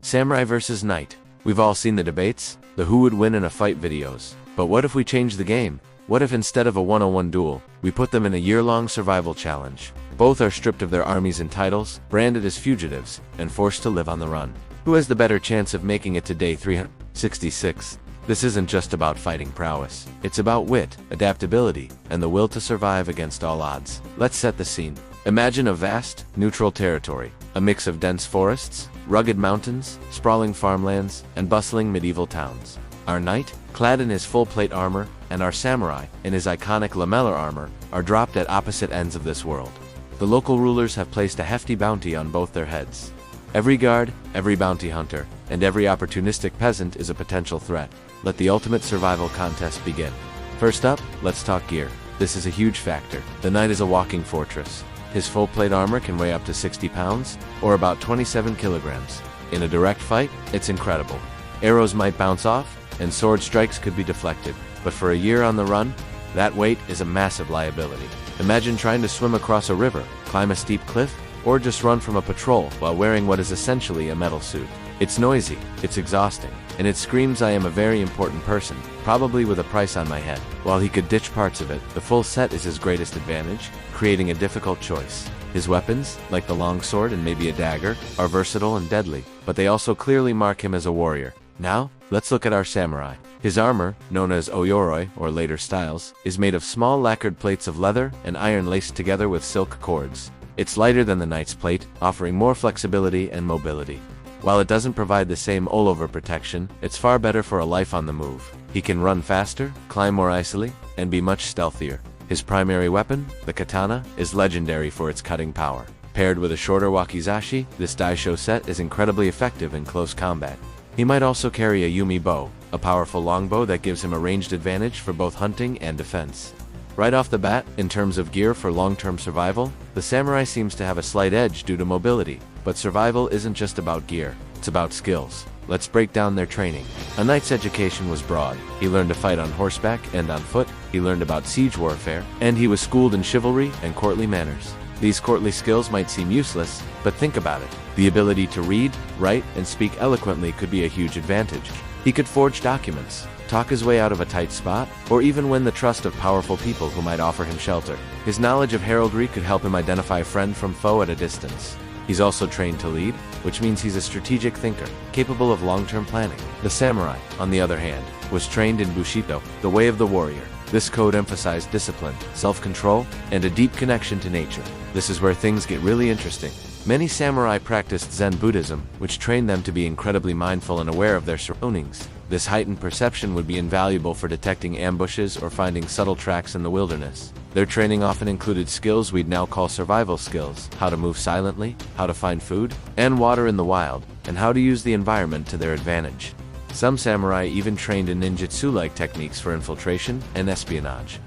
Samurai versus Knight. We've all seen the debates, the who would win in a fight videos. But what if we change the game? What if instead of a one-on-one duel, we put them in a year-long survival challenge? Both are stripped of their armies and titles, branded as fugitives, and forced to live on the run. Who has the better chance of making it to day 366? This isn't just about fighting prowess. It's about wit, adaptability, and the will to survive against all odds. Let's set the scene. Imagine a vast, neutral territory, a mix of dense forests, rugged mountains, sprawling farmlands, and bustling medieval towns. Our knight, clad in his full plate armor, and our samurai, in his iconic lamellar armor, are dropped at opposite ends of this world. The local rulers have placed a hefty bounty on both their heads. Every guard, every bounty hunter, and every opportunistic peasant is a potential threat. Let the ultimate survival contest begin. First up, let's talk gear. This is a huge factor. The knight is a walking fortress. His full plate armor can weigh up to 60 pounds, or about 27 kilograms. In a direct fight, it's incredible. Arrows might bounce off, and sword strikes could be deflected. But for a year on the run, that weight is a massive liability. Imagine trying to swim across a river, climb a steep cliff, or just run from a patrol while wearing what is essentially a metal suit. It's noisy, it's exhausting, and it screams I am a very important person, probably with a price on my head. While he could ditch parts of it, the full set is his greatest advantage, creating a difficult choice. His weapons, like the longsword and maybe a dagger, are versatile and deadly, but they also clearly mark him as a warrior. Now, let's look at our samurai. His armor, known as oyoroi, or later styles, is made of small lacquered plates of leather and iron laced together with silk cords. It's lighter than the knight's plate, offering more flexibility and mobility. While it doesn't provide the same all-over protection, it's far better for a life on the move. He can run faster, climb more easily, and be much stealthier. His primary weapon, the katana, is legendary for its cutting power. Paired with a shorter wakizashi, this daisho set is incredibly effective in close combat. He might also carry a yumi bow, a powerful longbow that gives him a ranged advantage for both hunting and defense. Right off the bat, in terms of gear for long-term survival, the samurai seems to have a slight edge due to mobility. But survival isn't just about gear, it's about skills. Let's break down their training. A knight's education was broad. He learned to fight on horseback and on foot, he learned about siege warfare, and he was schooled in chivalry and courtly manners. These courtly skills might seem useless, but think about it. The ability to read, write, and speak eloquently could be a huge advantage. He could forge documents, talk his way out of a tight spot, or even win the trust of powerful people who might offer him shelter. His knowledge of heraldry could help him identify friend from foe at a distance. He's also trained to lead, which means he's a strategic thinker, capable of long-term planning. The samurai, on the other hand, was trained in Bushido, the way of the warrior. This code emphasized discipline, self-control, and a deep connection to nature. This is where things get really interesting. Many samurai practiced Zen Buddhism, which trained them to be incredibly mindful and aware of their surroundings. This heightened perception would be invaluable for detecting ambushes or finding subtle tracks in the wilderness. Their training often included skills we'd now call survival skills: how to move silently, how to find food and water in the wild, and how to use the environment to their advantage. Some samurai even trained in ninjutsu-like techniques for infiltration and espionage.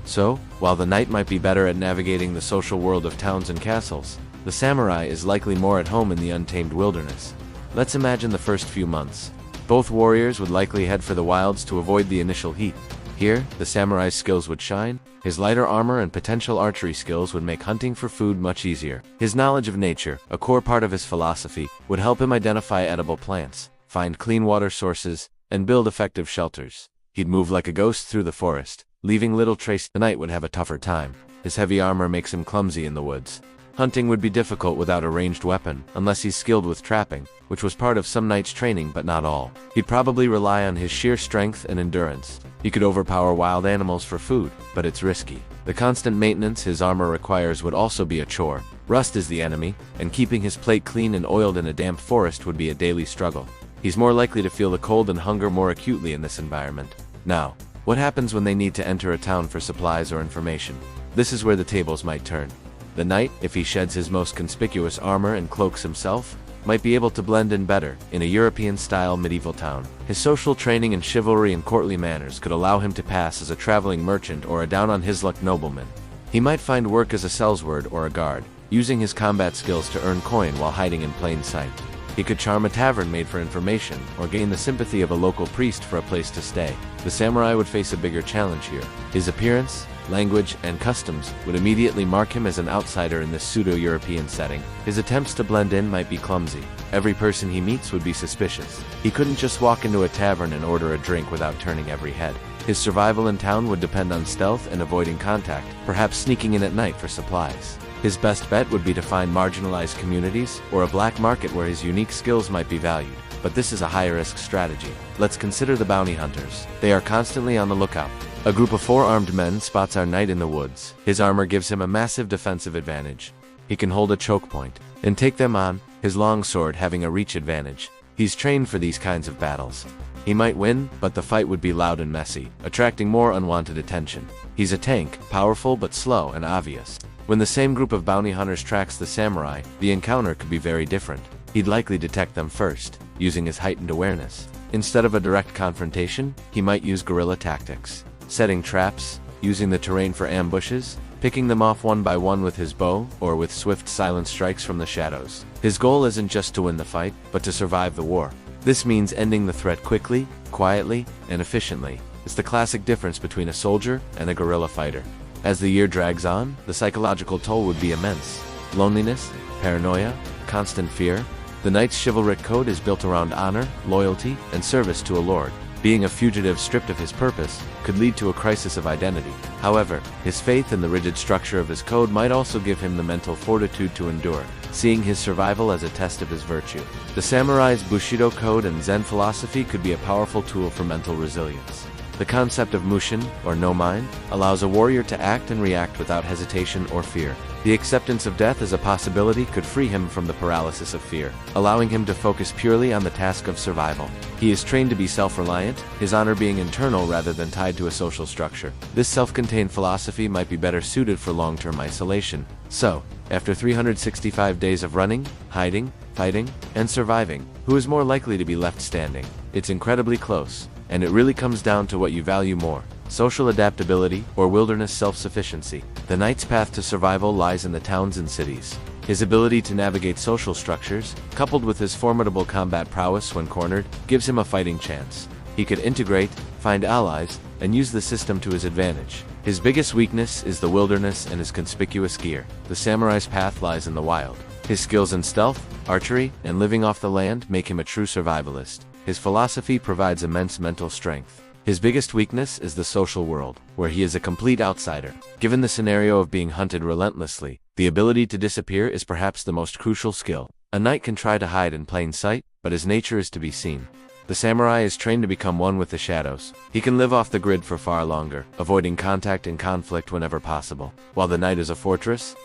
So, while the knight might be better at navigating the social world of towns and castles, the samurai is likely more at home in the untamed wilderness. Let's imagine the first few months. Both warriors would likely head for the wilds to avoid the initial heat. Here, the samurai's skills would shine. His lighter armor and potential archery skills would make hunting for food much easier. His knowledge of nature, a core part of his philosophy, would help him identify edible plants, find clean water sources, and build effective shelters. He'd move like a ghost through the forest, leaving little trace. The knight would have a tougher time. His heavy armor makes him clumsy in the woods. Hunting would be difficult without a ranged weapon, unless he's skilled with trapping, which was part of some knights' training but not all. He'd probably rely on his sheer strength and endurance. He could overpower wild animals for food, but it's risky. The constant maintenance his armor requires would also be a chore. Rust is the enemy, and keeping his plate clean and oiled in a damp forest would be a daily struggle. He's more likely to feel the cold and hunger more acutely in this environment. Now, what happens when they need to enter a town for supplies or information? This is where the tables might turn. The knight, if he sheds his most conspicuous armor and cloaks himself, might be able to blend in better in a European-style medieval town. His social training in chivalry and courtly manners could allow him to pass as a traveling merchant or a down-on-his-luck nobleman. He might find work as a sellsword or a guard, using his combat skills to earn coin while hiding in plain sight. He could charm a tavern made for information, or gain the sympathy of a local priest for a place to stay. The samurai would face a bigger challenge here. His appearance, language, and customs would immediately mark him as an outsider in this pseudo-European setting. His attempts to blend in might be clumsy. Every person he meets would be suspicious. He couldn't just walk into a tavern and order a drink without turning every head. His survival in town would depend on stealth and avoiding contact, perhaps sneaking in at night for supplies. His best bet would be to find marginalized communities or a black market where his unique skills might be valued. But this is a high-risk strategy. Let's consider the bounty hunters. They are constantly on the lookout. A group of 4 armed men spots our knight in the woods. His armor gives him a massive defensive advantage. He can hold a choke point and take them on, his long sword having a reach advantage. He's trained for these kinds of battles. He might win, but the fight would be loud and messy, attracting more unwanted attention. He's a tank, powerful but slow and obvious. When the same group of bounty hunters tracks the samurai, the encounter could be very different. He'd likely detect them first, using his heightened awareness. Instead of a direct confrontation, he might use guerrilla tactics, setting traps, using the terrain for ambushes, picking them off one by one with his bow, or with swift silent strikes from the shadows. His goal isn't just to win the fight, but to survive the war. This means ending the threat quickly, quietly, and efficiently. It's the classic difference between a soldier and a guerrilla fighter. As the year drags on, the psychological toll would be immense. Loneliness, paranoia, constant fear. The knight's chivalric code is built around honor, loyalty, and service to a lord. Being a fugitive stripped of his purpose could lead to a crisis of identity. However, his faith in the rigid structure of his code might also give him the mental fortitude to endure, seeing his survival as a test of his virtue. The samurai's Bushido code and Zen philosophy could be a powerful tool for mental resilience. The concept of mushin, or no mind, allows a warrior to act and react without hesitation or fear. The acceptance of death as a possibility could free him from the paralysis of fear, allowing him to focus purely on the task of survival. He is trained to be self-reliant, his honor being internal rather than tied to a social structure. This self-contained philosophy might be better suited for long-term isolation. So, after 365 days of running, hiding, fighting, and surviving, who is more likely to be left standing? It's incredibly close. And it really comes down to what you value more: social adaptability or wilderness self-sufficiency. The knight's path to survival lies in the towns and cities. His ability to navigate social structures, coupled with his formidable combat prowess when cornered, gives him a fighting chance. He could integrate, find allies, and use the system to his advantage. His biggest weakness is the wilderness and his conspicuous gear. The samurai's path lies in the wild. His skills in stealth, archery, and living off the land make him a true survivalist. His philosophy provides immense mental strength. His biggest weakness is the social world, where he is a complete outsider. Given the scenario of being hunted relentlessly, the ability to disappear is perhaps the most crucial skill. A knight can try to hide in plain sight, but his nature is to be seen. The samurai is trained to become one with the shadows. He can live off the grid for far longer, avoiding contact and conflict whenever possible. While the knight is a fortress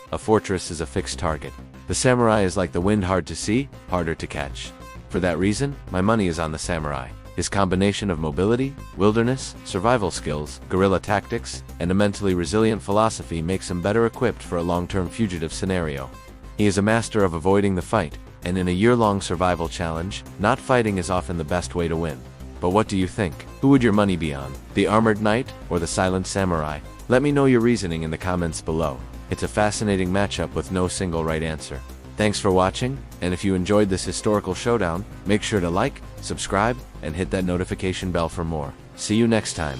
is a fixed target. The samurai is like the wind, hard to see, harder to catch. For that reason, my money is on the samurai. His combination of mobility, wilderness, survival skills, guerrilla tactics, and a mentally resilient philosophy makes him better equipped for a long-term fugitive scenario. He is a master of avoiding the fight, and in a year-long survival challenge, not fighting is often the best way to win. But what do you think? Who would your money be on? The armored knight or the silent samurai? Let me know your reasoning in the comments below. It's a fascinating matchup with no single right answer. Thanks for watching, and if you enjoyed this historical showdown, make sure to like, subscribe, and hit that notification bell for more. See you next time.